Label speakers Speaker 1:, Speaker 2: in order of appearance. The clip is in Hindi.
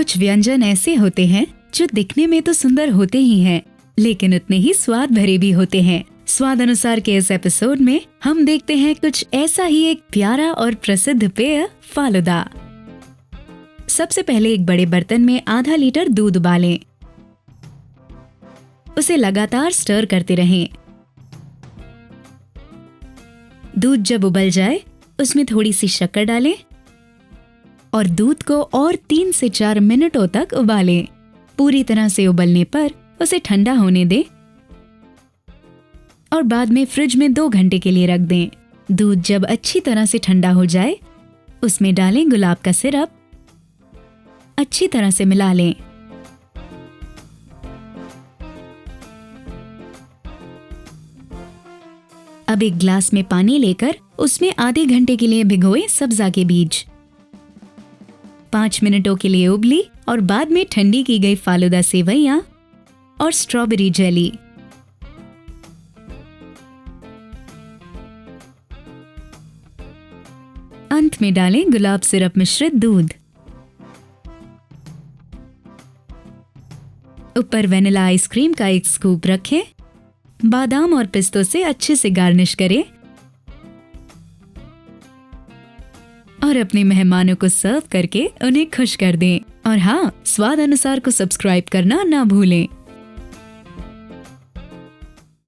Speaker 1: कुछ व्यंजन ऐसे होते हैं जो दिखने में तो सुंदर होते ही हैं, लेकिन उतने ही स्वाद भरे भी होते हैं। स्वाद अनुसार के इस एपिसोड में हम देखते हैं कुछ ऐसा ही एक प्यारा और प्रसिद्ध पेय फालूदा। सबसे पहले एक बड़े बर्तन में आधा लीटर दूध उबालें। उसे लगातार स्टर करते रहें। दूध जब उबल जाए उसमें थोड़ी सी शक्कर डालें और दूध को और 3 से 4 मिनटों तक उबालें। पूरी तरह से उबलने पर उसे ठंडा होने दें और बाद में फ्रिज में 2 घंटे के लिए रख दें। दूध जब अच्छी तरह से ठंडा हो जाए उसमें डालें गुलाब का सिरप, अच्छी तरह से मिला लें। अब एक ग्लास में पानी लेकर उसमें आधे घंटे के लिए भिगोए सब्जा के बीज। 5 मिनटों के लिए उबली और बाद में ठंडी की गई फालूदा सेवइयां और स्ट्रॉबेरी जेली। अंत में डालें गुलाब सिरप मिश्रित दूध। ऊपर वेनिला आइसक्रीम का एक स्कूप रखें। बादाम और पिस्तों से अच्छे से गार्निश करें और अपने मेहमानों को सर्व करके उन्हें खुश कर दें। और हाँ, स्वाद अनुसार को सब्सक्राइब करना ना भूलें।